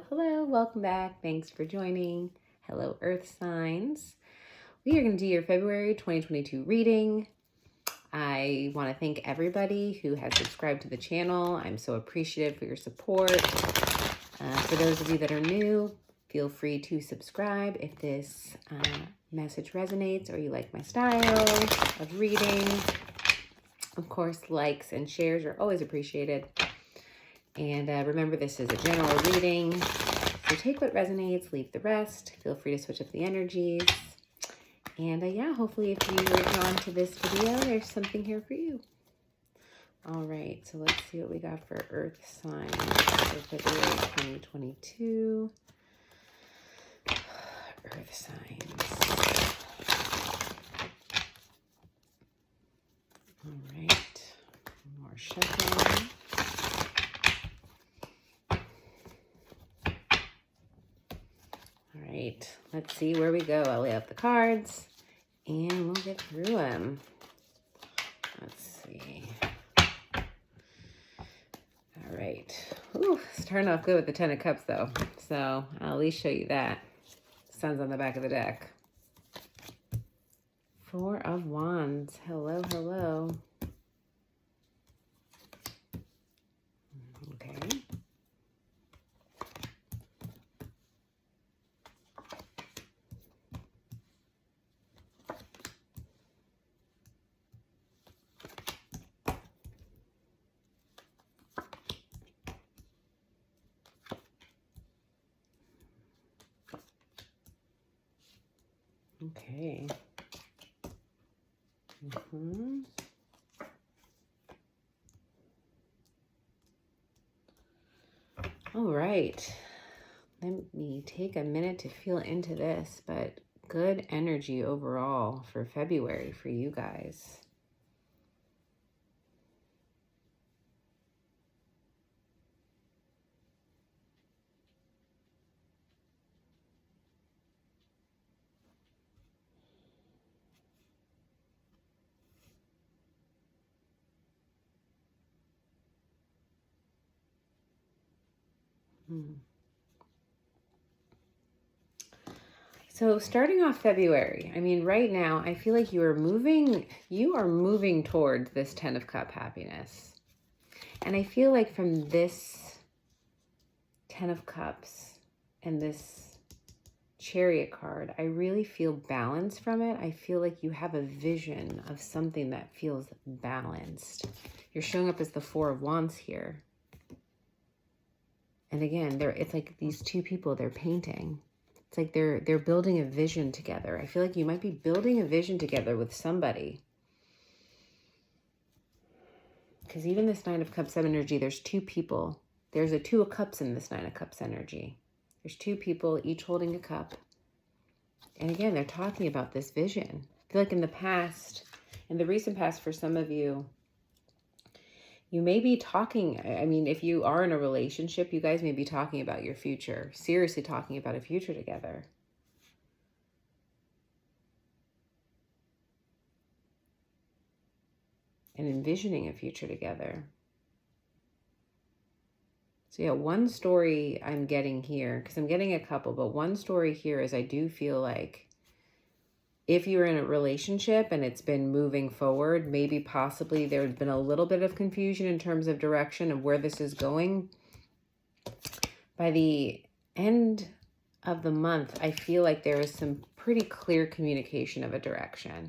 Hello. Welcome back. Thanks for joining. Hello, Earth signs. We are going to do your February 2022 reading. I want to thank everybody who has subscribed to the channel. I'm so appreciative for your support. For those of you that are new, feel free to subscribe if this message resonates or you like my style of reading. Of course, likes and shares are always appreciated. And remember, this is a general reading, so take what resonates, leave the rest. Feel free to switch up the energies. And yeah, hopefully if you were drawn to this video, there's something here for you. All right, so let's see what we got for Earth signs for February 2022. Earth signs. All right, more shuffling. All right, let's see where we go. I'll lay out the cards and we'll get through them. Let's see. All right. Ooh, starting off good with the Ten of Cups though. So I'll at least show you that. Sun's on the back of the deck. Four of Wands. Hello, hello. Okay. Okay. All right. Let me take a minute to feel into this, but good energy overall for February for you guys. So starting off February, I mean, right now, I feel like you are moving towards this Ten of Cup happiness. And I feel like from this Ten of Cups and this Chariot card, I really feel balance from it. I feel like you have a vision of something that feels balanced. You're showing up as the Four of Wands here. And again, it's like these two people, they're painting. It's like they're building a vision together. I feel like you might be building a vision together with somebody. Because even this Nine of Cups energy, there's two people. There's a Two of Cups in this Nine of Cups energy. There's two people, each holding a cup. And again, they're talking about this vision. I feel like in the past, in the recent past for some of you, you may be talking, I mean, if you are in a relationship, you guys may be talking about your future, seriously talking about a future together. And envisioning a future together. So yeah, one story I'm getting here, because I'm getting a couple, but one story here is I do feel like if you're in a relationship and it's been moving forward, maybe possibly there's been a little bit of confusion in terms of direction of where this is going. By the end of the month, I feel like there is some pretty clear communication of a direction.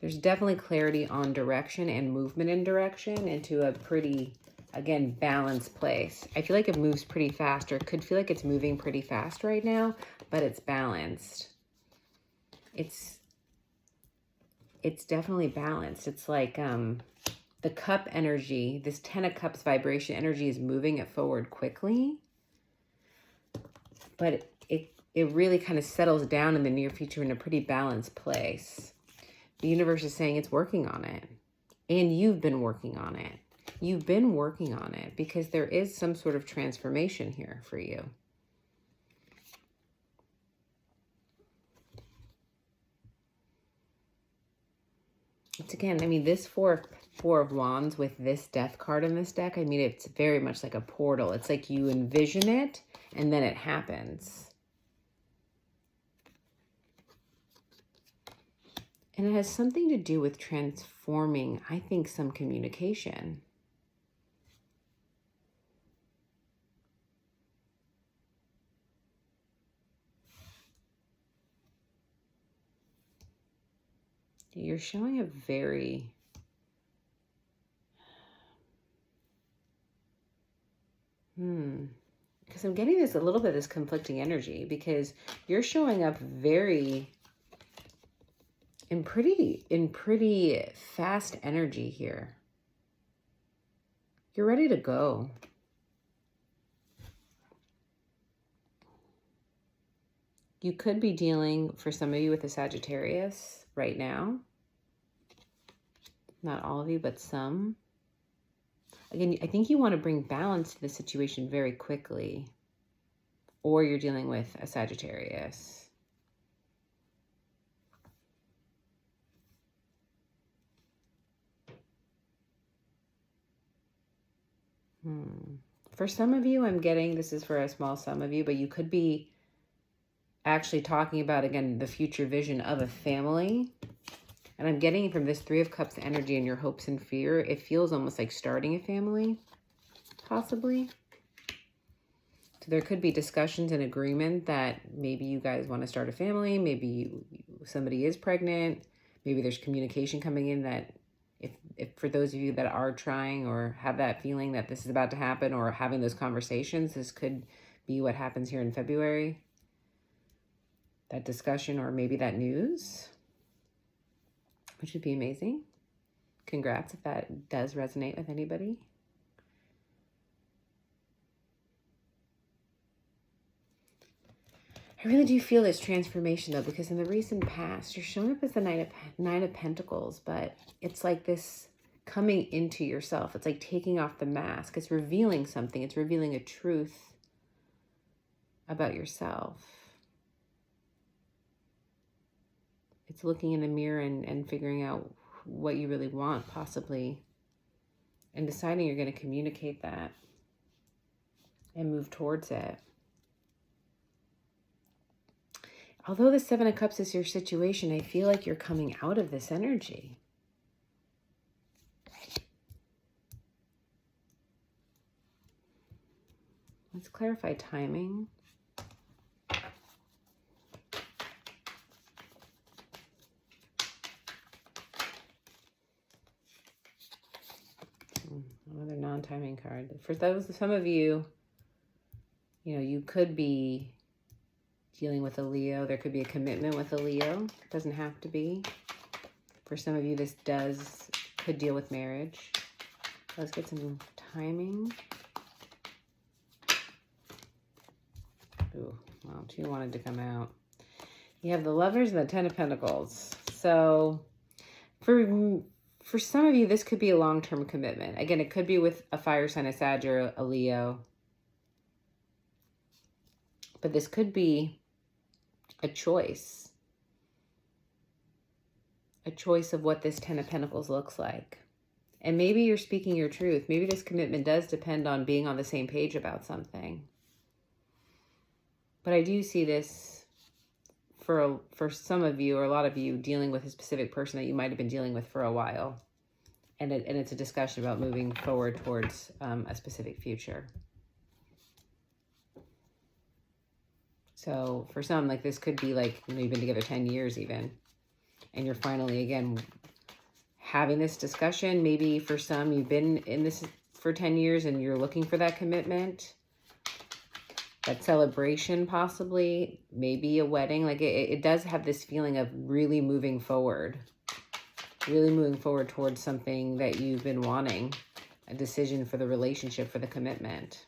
There's definitely clarity on direction and movement in direction into a pretty, again, balanced place. I feel like it moves pretty fast, or it could feel like it's moving pretty fast right now, but it's balanced. It's definitely balanced. It's like the cup energy, this Ten of Cups vibration energy is moving it forward quickly, but it really kind of settles down in the near future in a pretty balanced place. The universe is saying it's working on it, and you've been working on it. You've been working on it because there is some sort of transformation here for you. It's again, I mean, this Four Four of Wands with this Death card in this deck. I mean, it's very much like a portal. It's like you envision it and then it happens. And it has something to do with transforming, I think, some communication. You're showing a very... Because I'm getting this a little bit of this conflicting energy, because you're showing up very... in pretty fast energy here. You're ready to go. You could be dealing, for some of you, with a Sagittarius right now. Not all of you, but some. Again, I think you want to bring balance to the situation very quickly, or you're dealing with a Sagittarius. For some of you, I'm getting, this is for a small sum of you, but you could be actually talking about, again, the future vision of a family. And I'm getting from this Three of Cups energy and your hopes and fear, it feels almost like starting a family, possibly. So there could be discussions and agreement that maybe you guys want to start a family. Maybe somebody is pregnant. Maybe there's communication coming in that if for those of you that are trying or have that feeling that this is about to happen or having those conversations, this could be what happens here in February. That discussion or maybe that news, which would be amazing. Congrats if that does resonate with anybody. I really do feel this transformation though, because in the recent past, you're showing up as the Nine of Pentacles, but it's like this coming into yourself. It's like taking off the mask. It's revealing something. It's revealing a truth about yourself. It's looking in the mirror and figuring out what you really want, possibly, and deciding you're going to communicate that and move towards it. Although the Seven of Cups is your situation, I feel like you're coming out of this energy. Let's clarify timing. Another non-timing card. For some of you, you could be dealing with a Leo. There could be a commitment with a Leo. It doesn't have to be. For some of you, this could deal with marriage. Let's get some timing. Ooh, well, two wanted to come out. You have the Lovers and the Ten of Pentacles. So for some of you, this could be a long-term commitment. Again, it could be with a fire sign, a Sag, or a Leo. But this could be a choice of what this Ten of Pentacles looks like. And maybe you're speaking your truth. Maybe this commitment does depend on being on the same page about something. But I do see this for some of you, or a lot of you, dealing with a specific person that you might have been dealing with for a while. And it's a discussion about moving forward towards a specific future. So for some, like, this could be like, you've been together 10 years even, and you're finally, again, having this discussion. Maybe for some, you've been in this for 10 years and you're looking for that commitment, that celebration, possibly, maybe a wedding. Like, it does have this feeling of really moving forward towards something that you've been wanting, a decision for the relationship, for the commitment.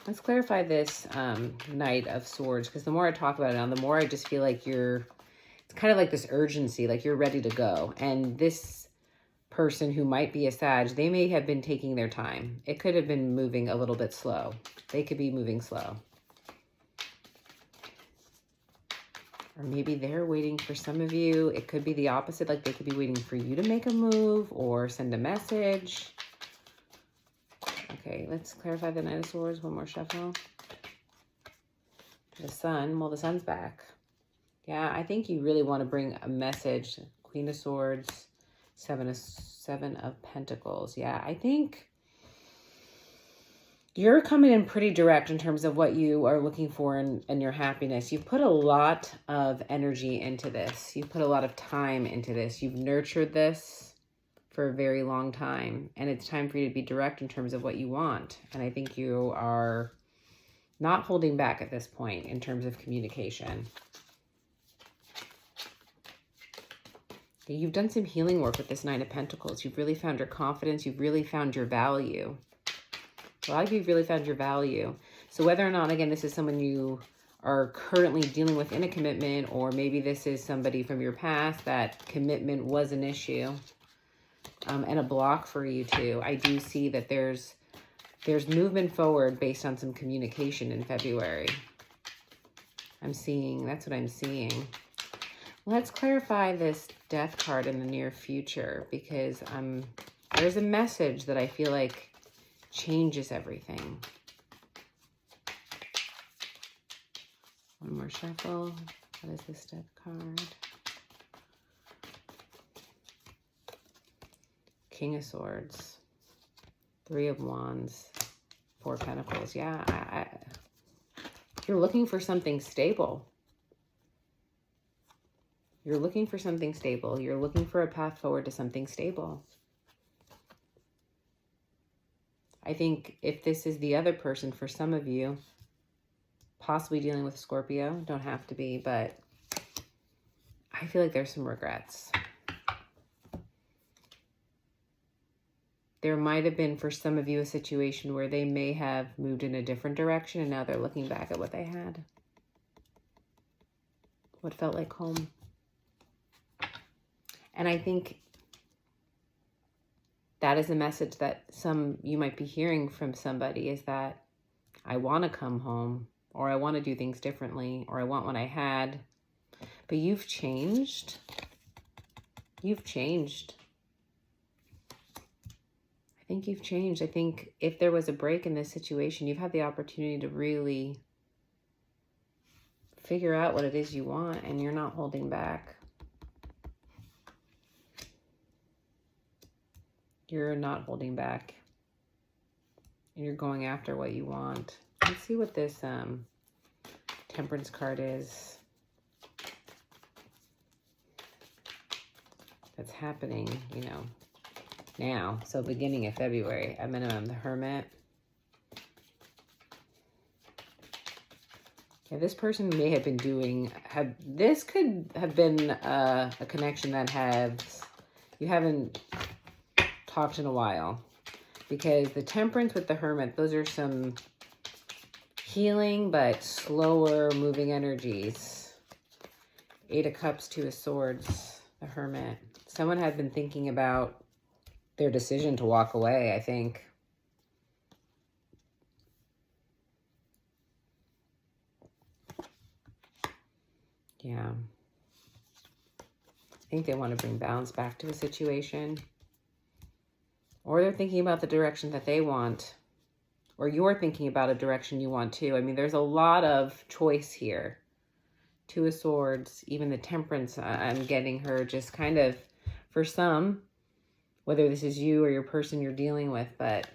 Let's clarify this Knight of Swords, because the more I talk about it now, the more I just feel like it's kind of like this urgency, like you're ready to go. And this person who might be a Sag, they may have been taking their time. It could have been moving a little bit slow. They could be moving slow. Or maybe they're waiting for some of you. It could be the opposite, like they could be waiting for you to make a move or send a message. Okay, let's clarify the Knight of Swords. One more shuffle. The Sun. Well, the Sun's back. Yeah, I think you really want to bring a message. Queen of Swords, Seven of Pentacles. Yeah, I think you're coming in pretty direct in terms of what you are looking for in your happiness. You've put a lot of energy into this. You've put a lot of time into this. You've nurtured this for a very long time. And it's time for you to be direct in terms of what you want. And I think you are not holding back at this point in terms of communication. You've done some healing work with this Nine of Pentacles. You've really found your confidence. You've really found your value. A lot of you have really found your value. So whether or not, again, this is someone you are currently dealing with in a commitment, or maybe this is somebody from your past that commitment was an issue and a block for you too. I do see that there's movement forward based on some communication in February. That's what I'm seeing. Let's clarify this Death card in the near future, because there's a message that I feel like changes everything. One more shuffle. What is this Death card? King of Swords, Three of Wands, Four of Pentacles. Yeah, you're looking for something stable. You're looking for something stable. You're looking for a path forward to something stable. I think if this is the other person, for some of you, possibly dealing with Scorpio, don't have to be, but I feel like there's some regrets. There might have been, for some of you, a situation where they may have moved in a different direction and now they're looking back at what they had. What felt like home. And I think that is a message that you might be hearing from somebody, is that I want to come home, or I want to do things differently, or I want what I had. But you've changed. You've changed. I think you've changed. I think if there was a break in this situation, you've had the opportunity to really figure out what it is you want, and you're not holding back. You're not holding back. You're going after what you want. Let's see what this Temperance card is. That's happening, now. So beginning of February, at minimum. The Hermit. Yeah, this person may have been this could have been a connection that you haven't talked in a while, because the Temperance with the Hermit, those are some healing but slower moving energies. Eight of Cups, Two of Swords, the Hermit. Someone had been thinking about their decision to walk away, I think. Yeah. I think they want to bring balance back to a situation. Or they're thinking about the direction that they want. Or you're thinking about a direction you want too. I mean, there's a lot of choice here. Two of Swords, even the Temperance, I'm getting her just kind of, for some, whether this is you or your person you're dealing with, but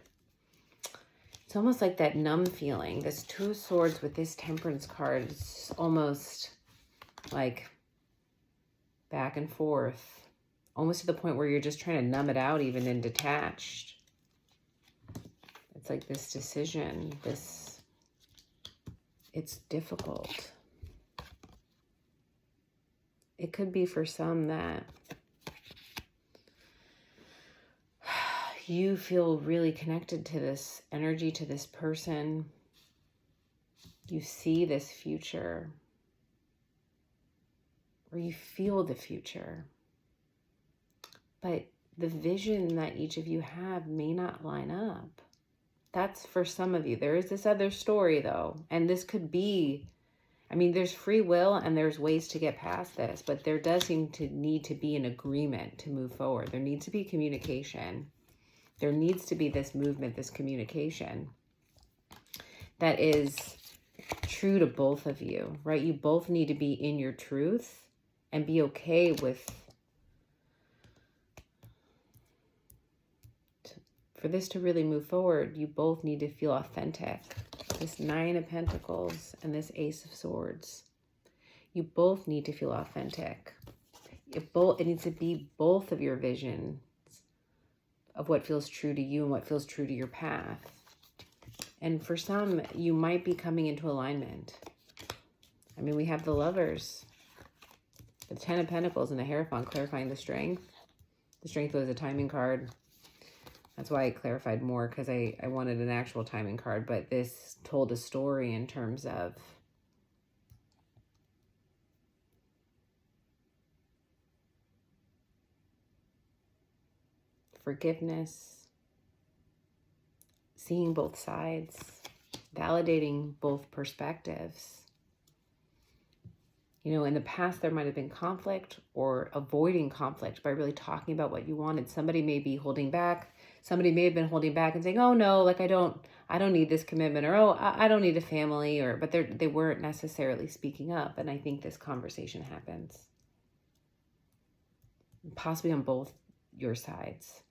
it's almost like that numb feeling. This Two of Swords with this Temperance card is almost like back and forth. Almost to the point where you're just trying to numb it out even and detached. It's like this decision, it's difficult. It could be for some that you feel really connected to this energy, to this person. You see this future, or you feel the future. But the vision that each of you have may not line up. That's for some of you. There is this other story though. And this could be, I mean, there's free will and there's ways to get past this, but there does seem to need to be an agreement to move forward. There needs to be communication. There needs to be this movement, this communication that is true to both of you, right? You both need to be in your truth and be okay with, for this to really move forward, you both need to feel authentic. This Nine of Pentacles and this Ace of Swords. You both need to feel authentic. It needs to be both of your visions of what feels true to you and what feels true to your path. And for some, you might be coming into alignment. I mean, we have the Lovers, the Ten of Pentacles and the Hierophant clarifying the Strength. The Strength was a timing card. That's why I clarified more, because I wanted an actual timing card, but this told a story in terms of forgiveness, seeing both sides, validating both perspectives. You know, in the past, there might have been conflict or avoiding conflict by really talking about what you wanted. Somebody may be holding back. Somebody may have been holding back and saying, oh no, like I don't need this commitment, or oh, I don't need a family, but they weren't necessarily speaking up. And I think this conversation happens, possibly on both your sides.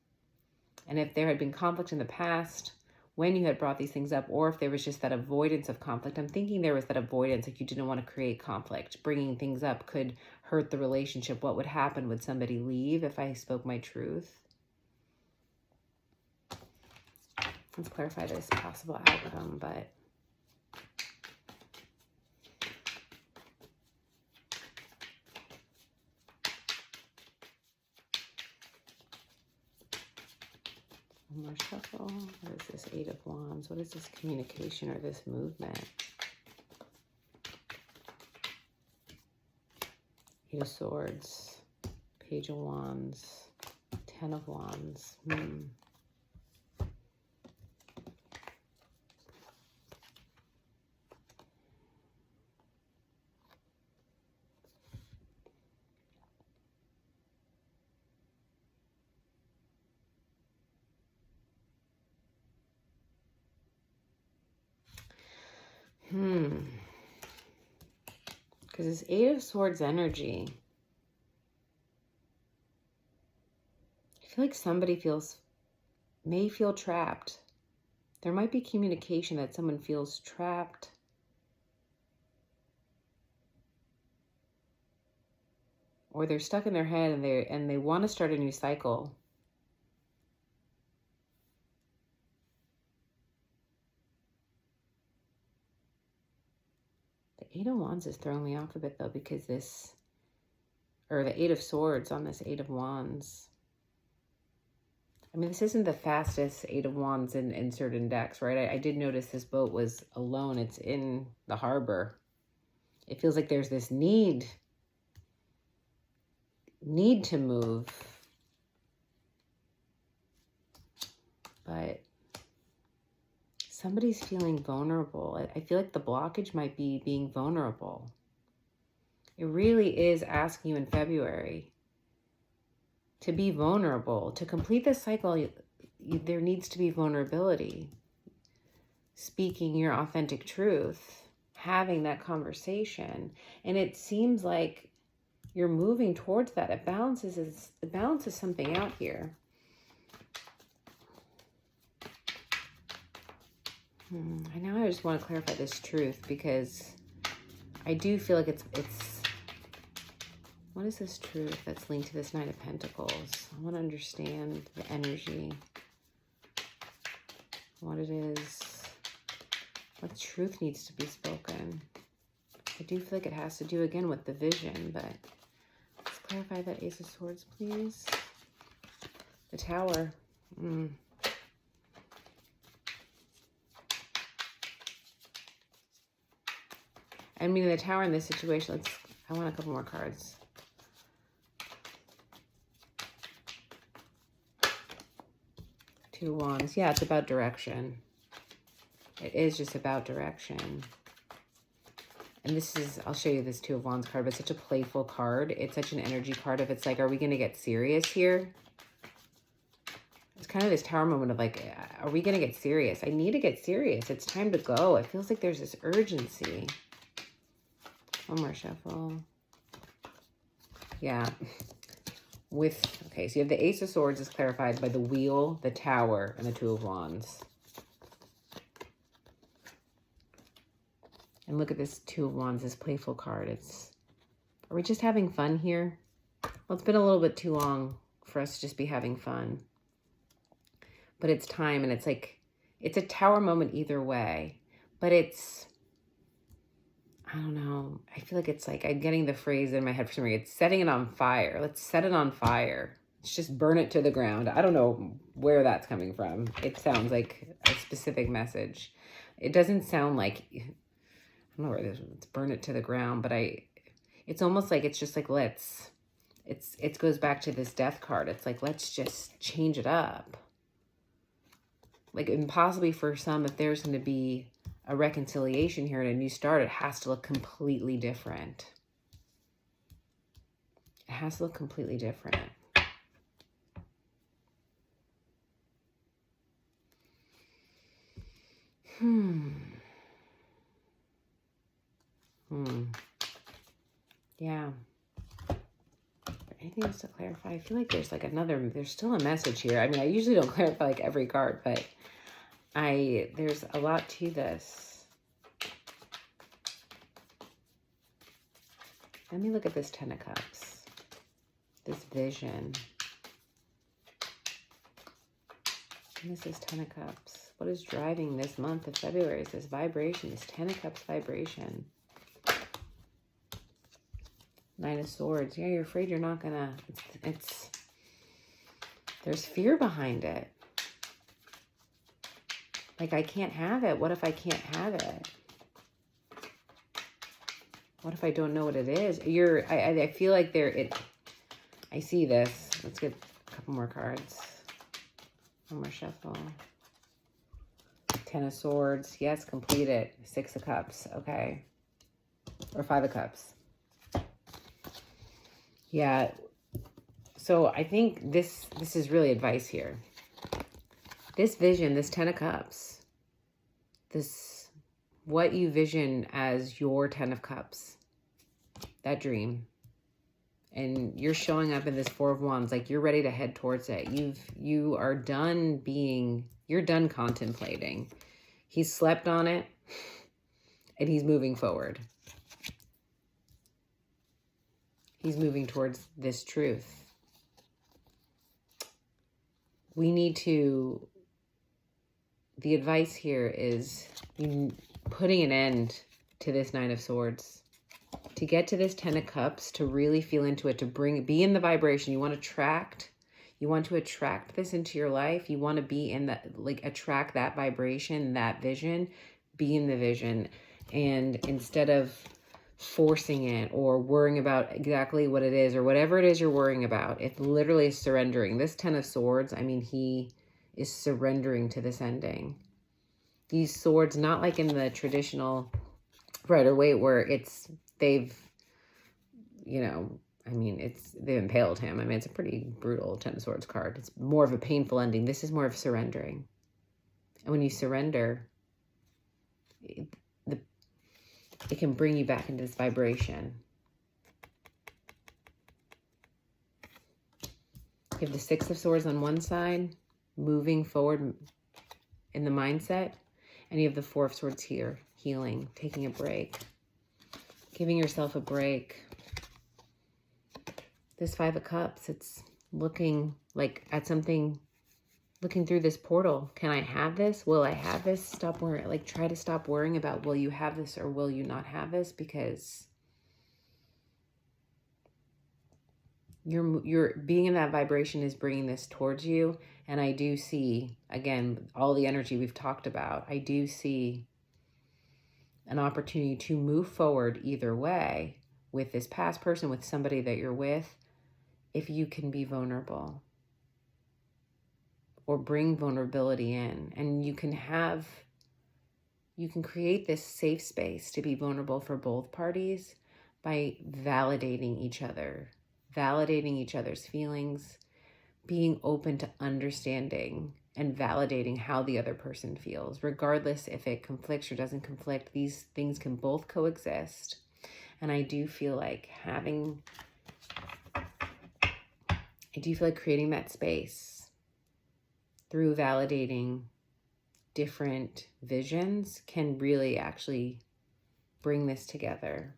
And if there had been conflict in the past, when you had brought these things up, or if there was just that avoidance of conflict, I'm thinking there was that avoidance, like you didn't want to create conflict. Bringing things up could hurt the relationship. What would happen? Would somebody leave if I spoke my truth? Let's clarify this possible outcome, but one more shuffle. What is this Eight of Wands? What is this communication or this movement? Eight of Swords, Page of Wands, Ten of Wands. Because this Eight of Swords energy, I feel like somebody may feel trapped. There might be communication that someone feels trapped. Or they're stuck in their head and they want to start a new cycle. The Eight of Wands is throwing me off a bit though, because the Eight of Swords on this Eight of Wands. I mean, this isn't the fastest Eight of Wands in certain decks, right? I did notice this boat was alone. It's in the harbor. It feels like there's this need to move. But somebody's feeling vulnerable. I feel like the blockage might be being vulnerable. It really is asking you in February to be vulnerable. To complete this cycle, there needs to be vulnerability. Speaking your authentic truth, having that conversation. And it seems like you're moving towards that. It balances something out here. I know I just want to clarify this truth, because I do feel like it's what is this truth that's linked to this Nine of Pentacles? I want to understand the energy, what it is, what truth needs to be spoken. I do feel like it has to do again with the vision, but let's clarify that Ace of Swords, please. The Tower. I mean, the Tower in this situation, I want a couple more cards. Two of Wands. Yeah, it's about direction. It is just about direction. And this is, I'll show you this Two of Wands card, but it's such a playful card. It's such an energy card of, it's like, are we going to get serious here? It's kind of this Tower moment of like, are we going to get serious? I need to get serious. It's time to go. It feels like there's this urgency. One more shuffle. Yeah. Okay, so you have the Ace of Swords is clarified by the Wheel, the Tower, and the Two of Wands. And look at this Two of Wands, this playful card. Are we just having fun here? Well, it's been a little bit too long for us to just be having fun. But it's time, and it's like, it's a Tower moment either way. But it's, I don't know. I feel like it's like, I'm getting the phrase in my head for some reason. It's setting it on fire. Let's set it on fire. Let's just burn it to the ground. I don't know where that's coming from. It sounds like a specific message. It doesn't sound like, I don't know where this is. Let's burn it to the ground, but it's almost like it's just like, it goes back to this Death card. It's like, let's just change it up. Like, and possibly for some, if there's going to be a reconciliation here and a new start, it has to look completely different. It has to look completely different. Yeah. Anything else to clarify? I feel like there's like there's still a message here. I mean, I usually don't clarify like every card, but there's a lot to this. Let me look at this Ten of Cups. This vision. And this is Ten of Cups. What is driving this month of February is this vibration, this Ten of Cups vibration. Nine of Swords. Yeah, you're afraid you're not gonna, there's fear behind it. Like, I can't have it. What if I can't have it? What if I don't know what it is? I feel like I see this. Let's get a couple more cards. One more shuffle. Ten of Swords. Yes, complete it. Six of Cups. Okay. Or Five of Cups. Yeah, so I think this is really advice here. This vision, this Ten of Cups, what you vision as your Ten of Cups, that dream, and you're showing up in this Four of Wands, like you're ready to head towards it. You're done contemplating. He's slept on it, and he's moving forward. He's moving towards this truth. The advice here is putting an end to this Nine of Swords. To get to this Ten of Cups, to really feel into it, be in the vibration. You want to attract this into your life. You want to be in that, like, attract that vibration, that vision, be in the vision. And instead of forcing it or worrying about exactly what it is or whatever it is you're worrying about, it literally is surrendering. This Ten of Swords, I mean, he is surrendering to this ending. These swords, not like in the traditional Rider-Waite where they've impaled him. I mean, it's a pretty brutal Ten of Swords card. It's more of a painful ending. This is more of surrendering. And when you surrender, it can bring you back into this vibration. You have the Six of Swords on one side, moving forward in the mindset. And you have the Four of Swords here, healing, taking a break, giving yourself a break. This Five of Cups, it's looking like at something, looking through this portal. Can I have this? Will I have this? Stop worrying. Like, try to stop worrying about will you have this or will you not have this, because you're being in that vibration is bringing this towards you. And I do see, again, all the energy we've talked about. I do see an opportunity to move forward either way with this past person, with somebody that you're with, if you can be vulnerable. Or bring vulnerability in, and you can have you can create this safe space to be vulnerable for both parties by validating each other, validating each other's feelings, being open to understanding and validating how the other person feels, regardless if it conflicts or doesn't conflict. These things can both coexist. And I do feel like creating that space through validating different visions can really actually bring this together.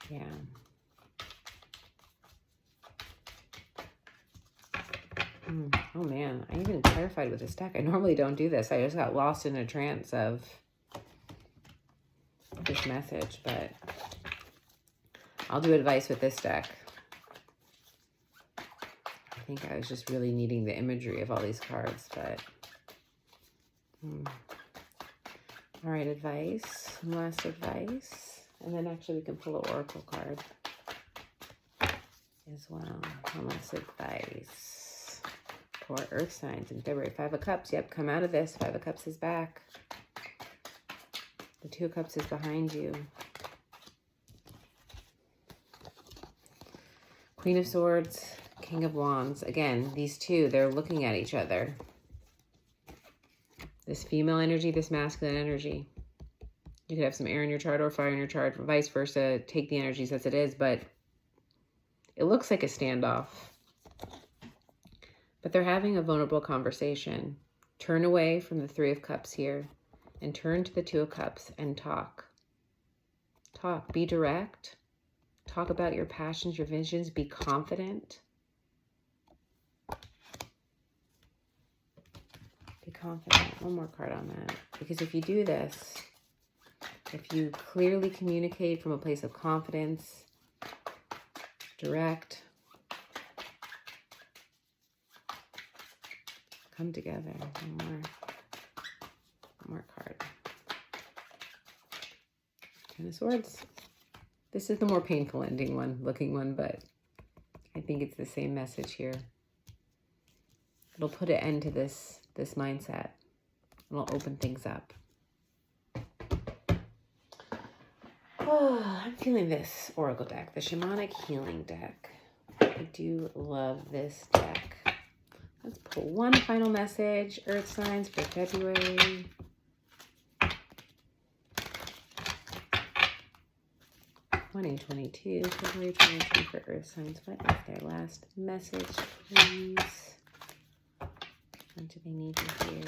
Yeah. Oh man, I even clarified with this deck. I normally don't do this. I just got lost in a trance of this message, but I'll do advice with this deck. I think I was just really needing the imagery of all these cards, but all right, advice, last advice, and then actually we can pull an oracle card as well. Last advice for earth signs in February. 5 of Cups. Yep, come out of this. 5 of Cups is back. The 2 of Cups is behind you. Queen of Swords, King of Wands. Again, these two, they're looking at each other. This female energy, this masculine energy. You could have some air in your chart or fire in your chart, vice versa. Take the energies as it is, but it looks like a standoff. But they're having a vulnerable conversation. Turn away from the 3 of Cups here and turn to the 2 of Cups and talk. Talk, be direct. Talk about your passions, your visions, be confident. Be confident. One more card on that. Because if you do this, if you clearly communicate from a place of confidence, direct, come together. One more card. 10 of Swords. This is the more painful ending one, looking one, but I think it's the same message here. It'll put an end to this mindset. It'll open things up. Oh, I'm feeling this oracle deck, the shamanic healing deck. I do love this deck. Let's pull one final message, earth signs for February. February 22 for earth signs. What is their last message, please? What do they need to hear?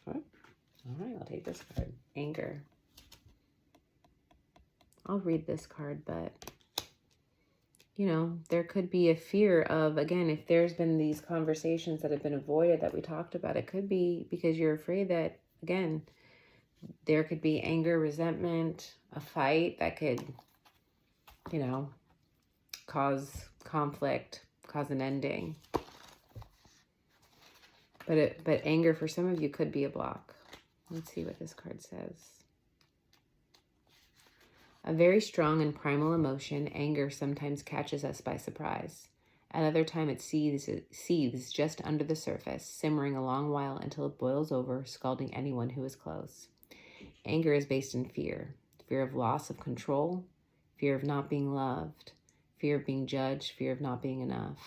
All right, I'll take this card. Anger. I'll read this card, but you know, there could be a fear of, again, if there's been these conversations that have been avoided that we talked about, it could be because you're afraid that, again, there could be anger, resentment, a fight that could, you know, cause conflict, cause an ending. But anger for some of you could be a block. Let's see what this card says. A very strong and primal emotion, anger sometimes catches us by surprise. At other time it seethes just under the surface, simmering a long while until it boils over, scalding anyone who is close. Anger is based in fear. Fear of loss of control, fear of not being loved, fear of being judged, fear of not being enough.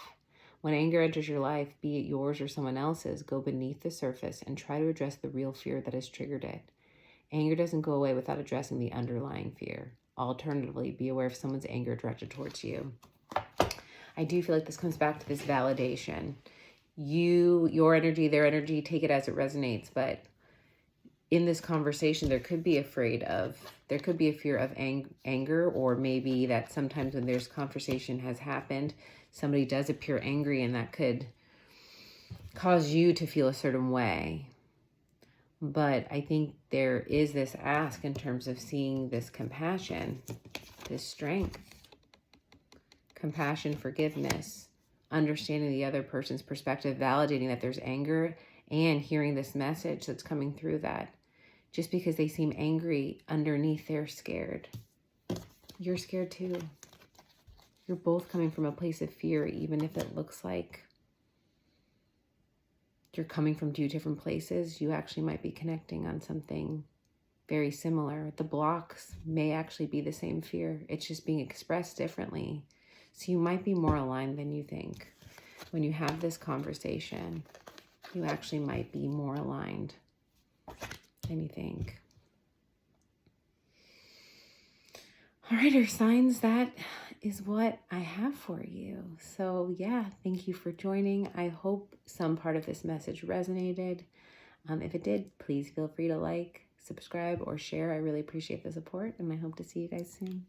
When anger enters your life, be it yours or someone else's, go beneath the surface and try to address the real fear that has triggered it. Anger doesn't go away without addressing the underlying fear. Alternatively, be aware of someone's anger directed towards you. I do feel like this comes back to this validation. Your energy, their energy, take it as it resonates. But in this conversation, there could be a fear of anger, or maybe that sometimes when there's conversation has happened, somebody does appear angry, and that could cause you to feel a certain way. But I think there is this ask in terms of seeing this compassion, this strength, compassion, forgiveness, understanding the other person's perspective, validating that there's anger, and hearing this message that's coming through that just because they seem angry, underneath they're scared. You're scared too. You're both coming from a place of fear, even if it looks like you're coming from two different places. You actually might be connecting on something very similar. The blocks may actually be the same fear. It's just being expressed differently. So you might be more aligned than you think. When you have this conversation, you actually might be more aligned than you think. All right, Earth signs, that is what I have for you. So yeah, thank you for joining. I hope some part of this message resonated. If it did, please feel free to like, subscribe, or share. I really appreciate the support, and I hope to see you guys soon.